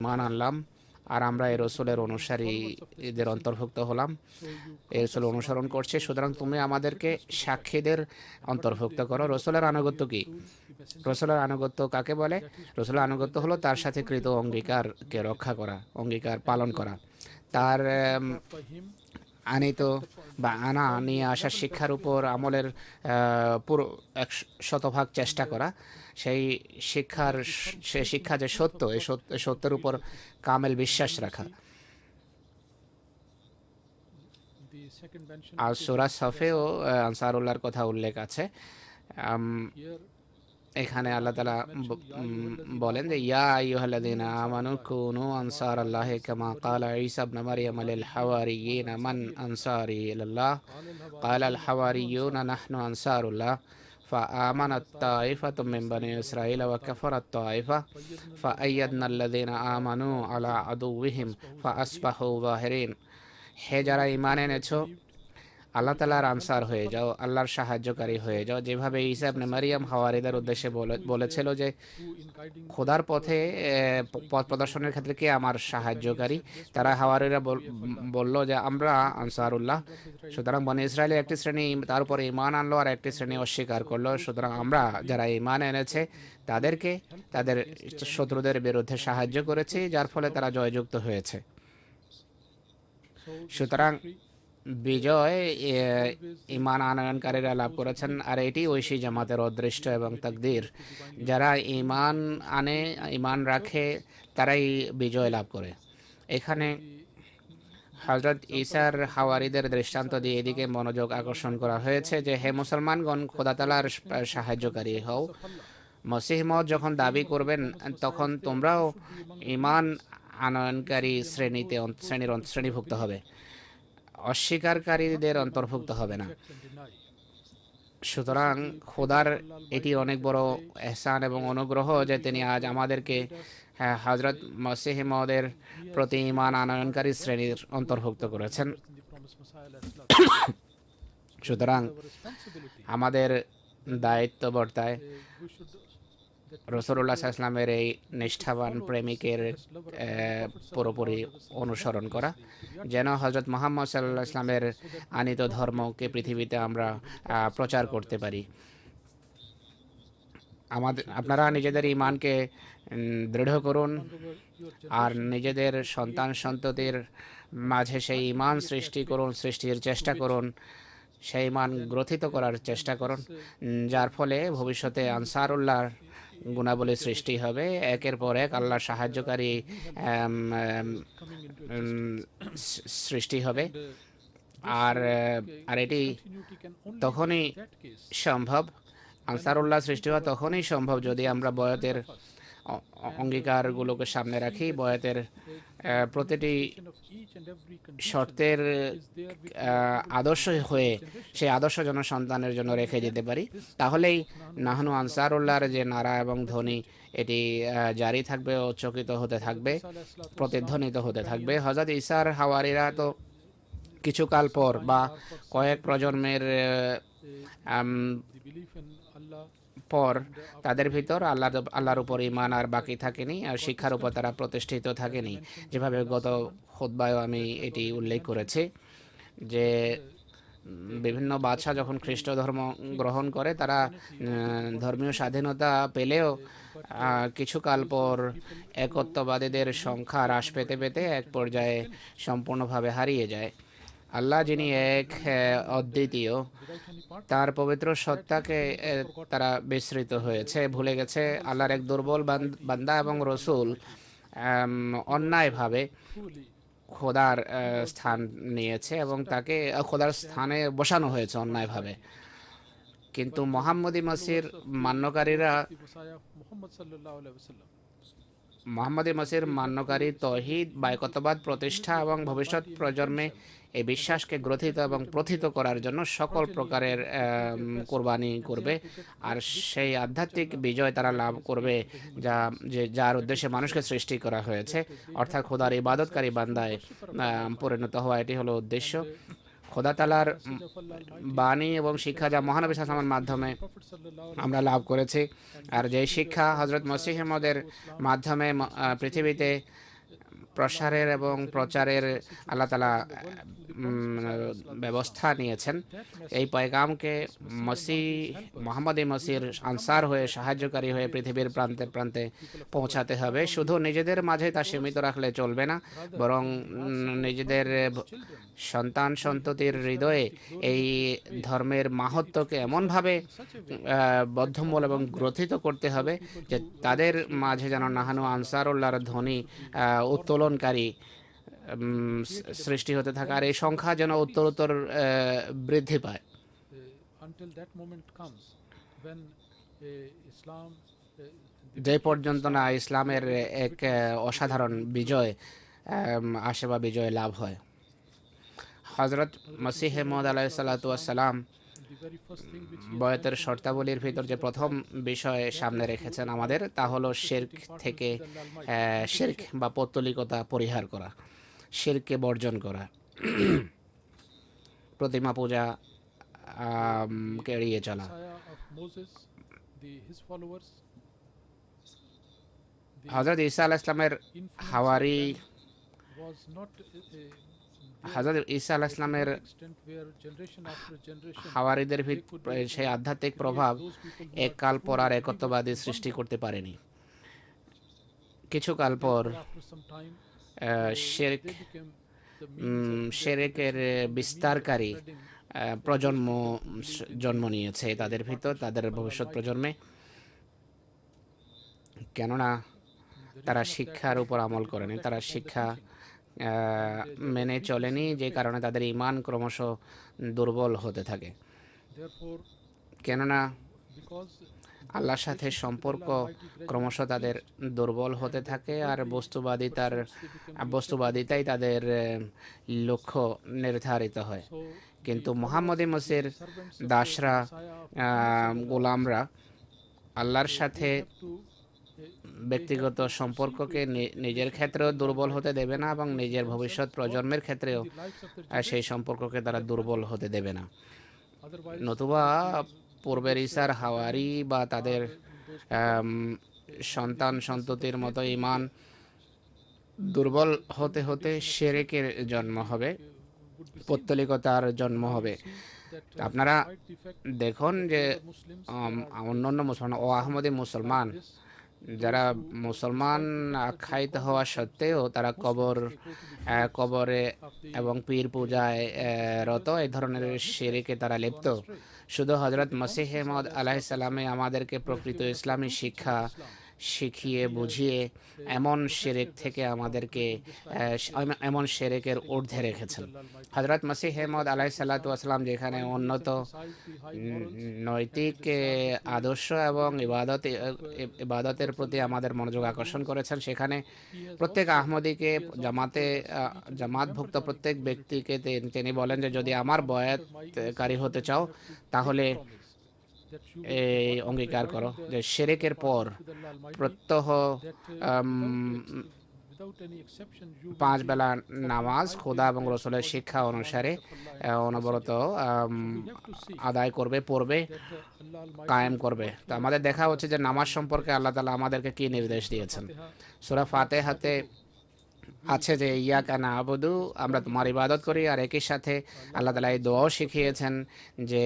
মান আনলাম আর আমরা এই রসুলের অনুসারীদের অন্তর্ভুক্ত হলাম, এই রসুল অনুসরণ করছে, সুতরাং তুমি আমাদেরকে সাক্ষীদের অন্তর্ভুক্ত করো। রসুলের আনুগত্য কি? রসুলের আনুগত্য কাকে বলে? রসুলের আনুগত্য হলো তার সাথে কৃত অঙ্গীকারকে রক্ষা করা, অঙ্গীকার পালন করা, তার আনিত বা আনা নিয়ে আসা শিক্ষার উপর আমলের পুরো 100% চেষ্টা করা, সেই শিক্ষা যে সত্য, এই সত্যের উপর কামেল বিশ্বাস রাখা। আর সূরা সফেও আনসারুল্লাহর কথা উল্লেখ আছে। এখানে আল্লাহ তাআলা বলেন যে ইয়া আইয়ুহাল্লাযীনা আমানু কুনু আনসারাল্লাহি কামা ক্বালা ঈসা ইবনে মারইয়াম লিল হাওয়ারিয়্যিনা মান আনসারি ইলাল্লাহ ক্বালাল হাওয়ারিয়্যুনা নাহনু আনসারুল্লাহ فآمنت طائفة من بني إسرائيل وكفرت طائفة فأيدنا الذين آمنوا على عدوهم فأصبحوا ظاهرين। হে যারা ঈমান এনেছো, আল্লাহ তাআলার আনসার হয়ে যাও, আল্লাহর সাহায্যকারী হয়ে যাও, যেভাবে ঈসা ইবনে মারইয়াম হাওয়ারীদের উদ্দেশ্যে বলেছিল যে খোদার পথে পথ প্রদর্শনের ক্ষেত্রে কে আমার সাহায্যকারী, তারা হাওয়ারীরা বলল যে আমরা আনসারুল্লাহ। সুতরাং বনী ইসরায়েলের একটি শ্রেণী তার উপরে ঈমান আনলো আর একটি শ্রেণী অস্বীকার করলো। সুতরাং আমরা যারা ঈমান এনেছে তাদেরকে তাদের শত্রুদের বিরুদ্ধে সাহায্য করেছি, যার ফলে তারা জয়যুক্ত হয়েছে। সুতরাং বিজয় ঈমান আনয়নকারীরা লাভ করেছেন, আর এটি ঐশী জামাতের অদৃষ্ট এবং তাকদীর। যারা ঈমান আনে, ঈমান রাখে, তারাই বিজয় লাভ করে। এখানে হযরত ঈসার হাওয়ারীদের দৃষ্টান্ত দিয়ে এদিকে মনোযোগ আকর্ষণ করা হয়েছে যে হে মুসলমানগণ, খোদা তাআলার সাহায্যকারী হও। মসিহ মওউদ যখন দাবি করবেন তখন তোমরাও ঈমান আনয়নকারী শ্রেণীভুক্ত হবে, অস্বীকারীদের অন্তর্ভুক্ত হবে না। সুতরাং খোদার এটি অনেক বড় এহসান এবং অনুগ্রহ যে তিনি আজ আমাদেরকে হযরত মসিহ মওউদের প্রতি ঈমান আনয়নকারী শ্রেণীর অন্তর্ভুক্ত করেছেন। সুতরাং আমাদের দায়িত্ব বর্তায় রাসূলুল্লাহ সাল্লাল্লাহু আলাইহি ওয়াসাল্লামের এই নিষ্ঠাবান প্রেমিকের পুরোপুরি অনুসরণ করা, যেন হযরত মুহাম্মদ সাল্লাল্লাহু আলাইহি ওয়াসাল্লামের আনিত ধর্মকে পৃথিবীতে আমরা প্রচার করতে পারি। আপনারা নিজেদের ঈমানকে দৃঢ় করুন আর নিজেদের সন্তান সন্ততির মাঝে সেই ঈমান সৃষ্টির চেষ্টা করুন, সেই ঈমান গ্রথিত করার চেষ্টা করুন, যার ফলে ভবিষ্যতে আনসারুল্লাহর গুণাবলী সৃষ্টি হবে, একের পর এক আল্লাহর সাহায্যকারী সৃষ্টি হবে। আর এটি তখনই সম্ভব, আনসারুল্লাহ সৃষ্টি হওয়া তখনই সম্ভব যদি আমরা বয়াতের অঙ্গীকারগুলোকে সামনে রাখি, বয়াতের প্রতিটি শর্তের আদর্শ হয়ে সেই আদর্শ যেন সন্তানের জন্য রেখে যেতে পারি। তাহলেই নাহনু আনসারুল্লাহর যে নারা এবং ধ্বনি এটি জারি থাকবে, উচ্চকিত হতে থাকবে, প্রতিধ্বনিত হতে থাকবে। হযরত ঈসার হাওয়ারীরা তো কিছুকাল পর বা কয়েক প্রজন্মের পর তাদের ভিতর আল্লাহর উপর ঈমান আর বাকি থাকেনি, আর শিক্ষার উপর তারা প্রতিষ্ঠিত থাকেনি। যেভাবে গত খুতবায়ও আমি এটি উল্লেখ করেছি যে বিভিন্ন বাদশা যখন খ্রিস্ট ধর্ম গ্রহণ করে, তারা ধর্মীয় স্বাধীনতা পেলেও কিছুকাল পর একত্ববাদীদের সংখ্যা হ্রাস পেতে পেতে এক পর্যায়ে সম্পূর্ণভাবে হারিয়ে যায়। আল্লাহ যিনি এক, অদ্বিতীয়, তার পবিত্র সত্তাকে তারা বিস্মৃত হয়েছে, ভুলে গেছে। আল্লাহর এক দুর্বল বান্দা এবং রসুল অন্যায়ভাবে খোদার স্থান নিয়েছে এবং তাকে খোদার স্থানে বসানো হয়েছে অন্যায়ভাবে। কিন্তু মোহাম্মদী মসির মান্যকারী তৌহিদ বা একত্ববাদ প্রতিষ্ঠা এবং ভবিষ্যৎ প্রজন্মে এই বিশ্বাসকে গ্রথিত এবং প্রথিত করার জন্য সকল প্রকারের কোরবানি করবে, আর সেই আধ্যাত্মিক বিজয় তারা লাভ করবে যার উদ্দেশ্যে মানুষকে সৃষ্টি করা হয়েছে, অর্থাৎ খোদার ইবাদতকারী বান্দায় পরিণত হওয়া। এটি হলো উদ্দেশ্য। খোদা তাআলার বাণী এবং শিক্ষা যা মহানবী সাল্লাল্লাহু আলাইহি ওয়াসাল্লামের মাধ্যমে আমরা লাভ করেছি, আর যেই শিক্ষা হযরত মসিহ মওউদের মাধ্যমে পৃথিবীতে প্রসারের এবং প্রচারের আল্লাহ তাআলা ব্যবস্থা নিয়েছেন। এই পয়গামকে মোহাম্মদী মসির আনসার হয়ে, সাহায্যকারী হয়ে পৃথিবীর প্রান্তে প্রান্তে পৌঁছাতে হবে। শুধু নিজেদের মাঝে তা সীমিত রাখলে চলবে না, বরং নিজেদের সন্তান সন্ততির হৃদয়ে এই ধর্মের মাহাত্ম্যকে এমনভাবে বদ্ধমূল এবং গ্রথিত করতে হবে যে তাদের মাঝে যেন নাহানু আনসারুল্লাহর ধ্বনি উত্তোলনকারী সৃষ্টি হতে থাকে, আর এই সংখ্যা যেন উত্তরোত্তর বৃদ্ধি পায়। যে পর্যন্ত না ইসলামের এক অসাধারণ বিজয় আসে বা বিজয় লাভ হয়। হযরত মসিহ মউদ আলাইহিস সালাতু ওয়াস সালাম বয়াতের শর্তাবলীর ভিতর যে প্রথম বিষয় সামনে রেখেছেন আমাদের, তা হলো শিরক থেকে শিরক বা পৌত্তলিকতা পরিহার করা, শিরককে বর্জন করা, প্রতিমা পূজা কে এড়িয়ে চলা। হযরত ঈসা আলাইহিস সালামের হাওয়ারি, হযরত ঈসা আলাইহিস সালামের হাওয়ারিদের সেই আধ্যাত্মিক প্রভাব এক কাল পর আর একত্ববাদী সৃষ্টি করতে পারেনি। কিছুকাল পর শিরকের বিস্তারকারী প্রজন্ম জন্ম নিয়েছে তাদের ভিতর, তাদের ভবিষ্যৎ প্রজন্মে। কেননা তারা শিক্ষার উপর আমল করেনি, তারা শিক্ষা মেনে চলেনি, যে কারণে তাদের ঈমান ক্রমশ দুর্বল হতে থাকে। কেননা আল্লাহর সাথে সম্পর্ক ক্রমশ তাদের দুর্বল হতে থাকে, আর বস্তুবাদিতাই তাদের লক্ষ্য নির্ধারিত হয়। কিন্তু মুহাম্মদী মসির দাসরা, গোলামরা আল্লাহর সাথে ব্যক্তিগত সম্পর্ককে নিজের ক্ষেত্রেও দুর্বল হতে দেবে না, এবং নিজের ভবিষ্যৎ প্রজন্মের ক্ষেত্রেও সেই সম্পর্ককে তারা দুর্বল হতে দেবে না। নতুবা পূর্বের ঈসার হাওয়ারি বা তাদের সন্তান সন্ততির মতো ঈমান দুর্বল হতে হতে শিরকের জন্ম হবে, পৌত্তলিকতার জন্ম হবে। আপনারা দেখুন যে অন্যান্য মুসলমান ও আহমদী মুসলমান যারা মুসলমান আখ্যায়িত হওয়া সত্ত্বেও তারা কবরে এবং পীর পূজায় রত, এই ধরনের শিরকে তারা লিপ্ত। শুধু হযরত মসিহ মউদ আলাইহিস সালামে আমাদেরকে প্রকৃত ইসলামী শিক্ষা শিখিয়ে বুঝিয়ে এমন শিরক থেকে আমাদেরকে এমন শিরকের ঊর্ধ্বে রেখেছেন। হযরত মসিহ মউদ আলাইহিস সালাতু ওয়াস সালাম যেখানে উন্নত নৈতিক আদর্শ এবং ইবাদতের প্রতি আমাদের মনোযোগ আকর্ষণ করেছেন, সেখানে প্রত্যেক আহমদীকে, জামাতভুক্ত প্রত্যেক ব্যক্তিকে তিনি বলেন যে যদি আমার বয়াতকারী হতে চাও তাহলে এই অঙ্গীকার করো যে শিরকের পর প্রত্যহ 5 বেলা নামাজ খোদা এবং রসুলের শিক্ষা অনুসারে অনবরত আদায় করবে, পড়বে, কায়েম করবে। তো আমাদের দেখা হচ্ছে যে নামাজ সম্পর্কে আল্লাহ তাআলা আমাদেরকে কি নির্দেশ দিয়েছেন। সূরা ফাতিহাতে আছে যে ইয়াকা না'বুদু, আমরা তোমার ইবাদত করি, আর একই সাথে আল্লাহ তাআলা এই দোয়াও শিখিয়েছেন যে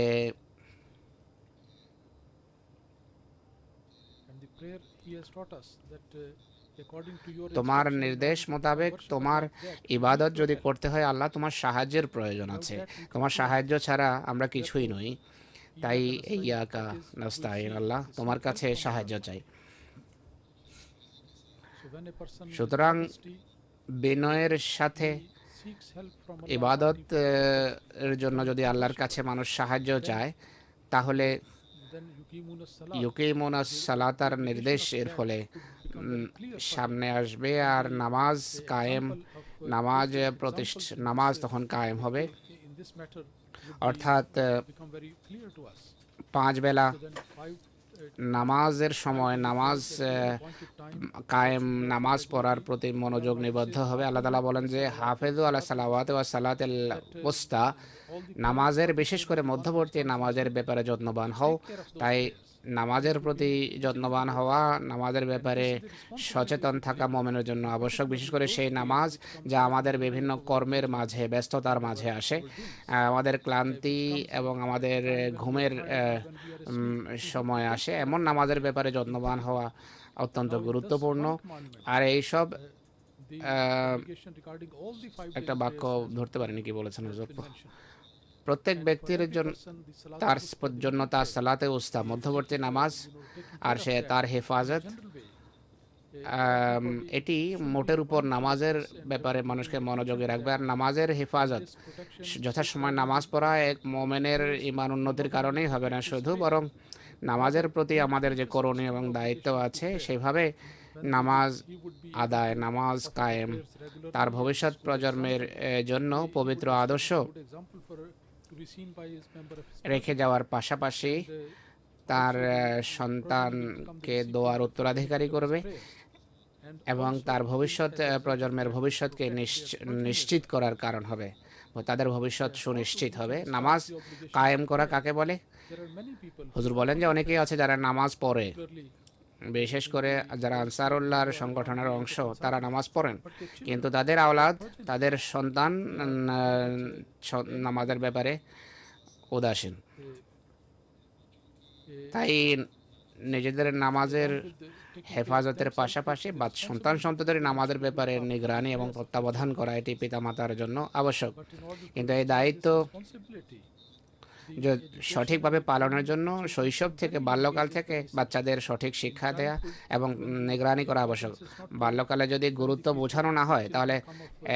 তোমার নির্দেশ মোতাবেক তোমার ইবাদত যদি করতে হয় আল্লাহ, তোমার সাহায্যের প্রয়োজন আছে, তোমার সাহায্য ছাড়া আমরা কিছুই নই। তাই ইয়াকা নাস্তাইন, আল্লাহ তোমার কাছে সাহায্য চাই। সুতরাং বিনয়ের সাথে ইবাদত এর জন্য যদি আল্লাহর কাছে মানুষ সাহায্য চায়, তাহলে ইউকিমুনাস সালাতার নির্দেশের ফলে সামনে আসবে, আর নামাজ তখন কায়েম হবে। অর্থাৎ 5 বেলা নামাজের সময় নামাজ পড়ার প্রতি মনোযোগ নিবদ্ধ হবে। আল্লাহ তাআলা বলেন যে হাফেজু আলা সালাওয়াতি ওয়া সালাতিল উস্তা, নামাজের বিশেষ করে মধ্যবর্তী নামাজের ব্যাপারে যত্নবান হও। তাই নামাজের প্রতি যত্নবান হওয়া, নামাজের ব্যাপারে সচেতন থাকা মুমিনের জন্য আবশ্যক, বিশেষ করে সেই নামাজ যা আমাদের বিভিন্ন কর্মের মাঝে, ব্যস্ততার মাঝে আসে, আমাদের ক্লান্তি এবং আমাদের ঘুমের সময় আসে, এমন নামাজের ব্যাপারে যত্নবান হওয়া অত্যন্ত গুরুত্বপূর্ণ। আর এইসব একটা বাক্য ধরতে পারিনি, কি বলেছেন হুজুর? প্রত্যেক ব্যক্তির জন্য তার সালাতে উস্তা, মধ্যবর্তী নামাজ, আর সে তার হেফাজত, এটি মোটের উপর নামাজের ব্যাপারে মানুষকে মনোযোগী রাখবে। আর নামাজের হেফাজত, যথাসময় নামাজ পড়া এক মোমেনের ইমান উন্নতির কারণেই হবে না শুধু, বরং নামাজের প্রতি আমাদের যে করণীয় এবং দায়িত্ব আছে, সেভাবে নামাজ আদায়, নামাজ কায়েম তার ভবিষ্যৎ প্রজন্মের জন্য পবিত্র আদর্শ রেখে যাওয়ার পাশাপাশি তার সন্তানকে দোয়ার উত্তরাধিকারী করবে এবং তার ভবিষ্যৎ প্রজন্মের ভবিষ্যৎকে নিশ্চিত করার কারণ হবে, তাদের ভবিষ্যৎ সুনিশ্চিত হবে। নামাজ কায়েম করা কাকে বলে? হুজুর বলেন যে অনেকেই আছে যারা নামাজ পড়ে, বিশেষ করে যারা আনসারুল্লাহর সংগঠনের অংশ, তারা নামাজ পড়েন, কিন্তু তাদের আওলাদ, তাদের সন্তান নামাজের ব্যাপারে উদাসীন। তাই নিজেদের নামাজের হেফাজতের পাশাপাশি বা সন্তান সন্ততির নামাজের ব্যাপারে নিগরানি এবং তত্ত্বাবধান করা, এটি পিতামাতার জন্য আবশ্যক। কিন্তু এই দায়িত্ব সঠিকভাবে পালনের জন্য শৈশব থেকে, বাল্যকাল থেকে বাচ্চাদের সঠিক শিক্ষা দেয়া এবং নিগরানি করা আবশ্যক। বাল্যকালে যদি গুরুত্ব বোঝানো না হয়, তাহলে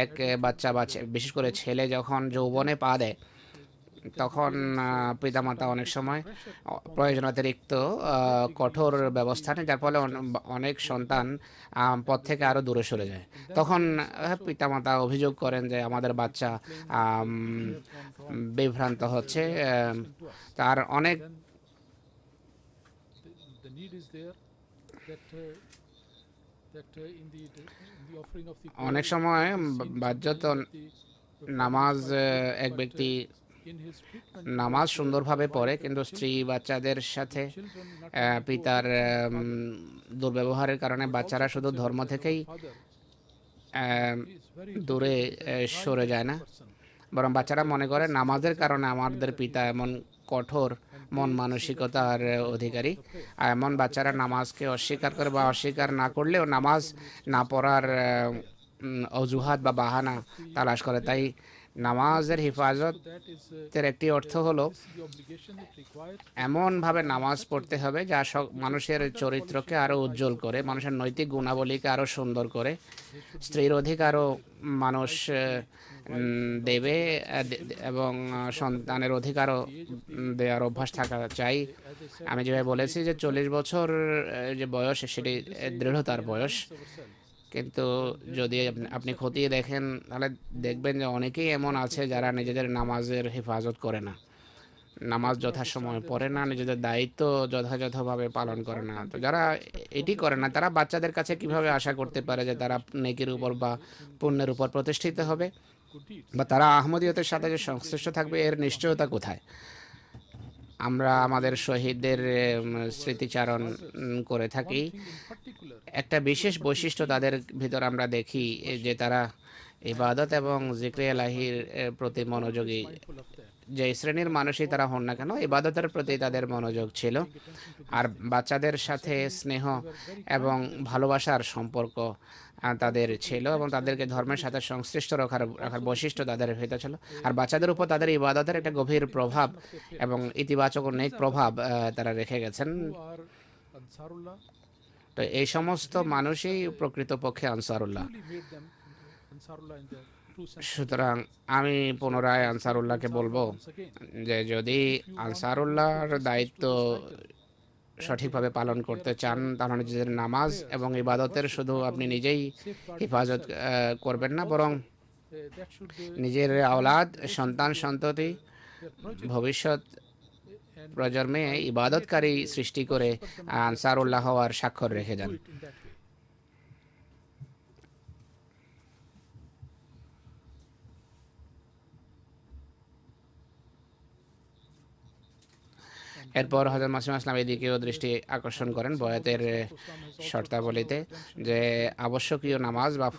এক বাচ্চা বিশেষ করে ছেলে যখন যৌবনে পা দেয়, তখন পিতামাতা অনেক সময় প্রয়োজন অতিরিক্ত কঠোর ব্যবস্থা নেয়, যার ফলে অনেক সন্তান পথ থেকে আরও দূরে সরে যায়। তখন পিতামাতা অভিযোগ করেন যে আমাদের বাচ্চা বিভ্রান্ত হচ্ছে। তার অনেক সময় বাহ্যত নামাজ, এক ব্যক্তি নামাজ সুন্দরভাবে পড়ে, কিন্তু স্ত্রী বাচ্চাদের সাথে পিতার দুর্ব্যবহারের কারণে বাচ্চারা শুধু ধর্ম থেকেই দূরে সরে যায় না, বরং বাচ্চারা মনে করে নামাজের কারণে আমাদের পিতা এমন কঠোর মন মানসিকতার অধিকারী। আর এমন বাচ্চারা নামাজকে অস্বীকার করে বা অস্বীকার না করলেও নামাজ না পড়ার অজুহাত বা বাহানা তালাশ করে। তাই নামাজের হেফাজতের একটি অর্থ হলো এমনভাবে নামাজ পড়তে হবে যা মানুষের চরিত্রকে আরও উজ্জ্বল করে, মানুষের নৈতিক গুণাবলীকে আরও সুন্দর করে, স্ত্রীর অধিকারও মানুষ দেবে এবং সন্তানের অধিকারও দেওয়ার অভ্যাস থাকা চাই। আমি যেভাবে বলেছি যে 40 বছর যে বয়স, সেটি দৃঢ়তার বয়স, কিন্তু যদি আপনি খতিয়ে দেখেন, তাহলে দেখবেন যে অনেকেই এমন আছে যারা নিজেদের নামাজের হেফাজত করে না, নামাজ যথাসময় পড়ে না, নিজেদের দায়িত্ব যথাযথভাবে পালন করে না। তো যারা এটি করে না, তারা বাচ্চাদের কাছে কিভাবে আশা করতে পারে যে তারা নেকির উপর বা পুণ্যের উপর প্রতিষ্ঠিত হবে, বা তারা আহমদীয়তের সাথে যে সংশ্লিষ্ট থাকবে, এর নিশ্চয়তা কোথায়? আমরা আমাদের শহীদদের স্মৃতিচারণ করে থাকি। একটা বিশেষ বৈশিষ্ট্য তাদের ভিতর আমরা দেখি যে তারা ইবাদত এবং জিক্রে এলাহির প্রতি মনোযোগী। যে শ্রেণীর মানুষই তারা হন না কেন, ইবাদতের প্রতি তাদের মনোযোগ ছিল। আর বাচ্চাদের সাথে স্নেহ এবং ভালোবাসার সম্পর্ক তাদের ছিল, এবং তাদেরকে ধর্মের সাথে সংশ্লিষ্ট রাখার বৈশিষ্ট্য তাদের ভিতরে ছিল। আর বাচ্চাদের উপর তাদের ইবাদতের একটা গভীর প্রভাব এবং ইতিবাচক অনেক প্রভাব তারা রেখে গেছেন। তো এই সমস্ত মানুষই প্রকৃতপক্ষে আনসারুল্লাহ। সুতরাং আমি পুনরায় আনসারুল্লাহকে বলবো যে যদি আনসারুল্লাহর দায়িত্ব সঠিকভাবে পালন করতে চান, তাহলে নিজেদের নামাজ এবং ইবাদতের শুধু আপনি নিজেই হেফাজত করবেন না, বরং নিজের আওলাদ, সন্তান সন্ততি, ভবিষ্যৎ প্রজন্মে ইবাদতকারী সৃষ্টি করে আনসারুল্লাহ হওয়ার স্বাক্ষর রেখে যান। এরপর হযরত মাসিহ ইসলাম এদিকেও দৃষ্টি আকর্ষণ করেন বয়াতের শর্তাবলীতে যে আবশ্যকীয় নামাজ বা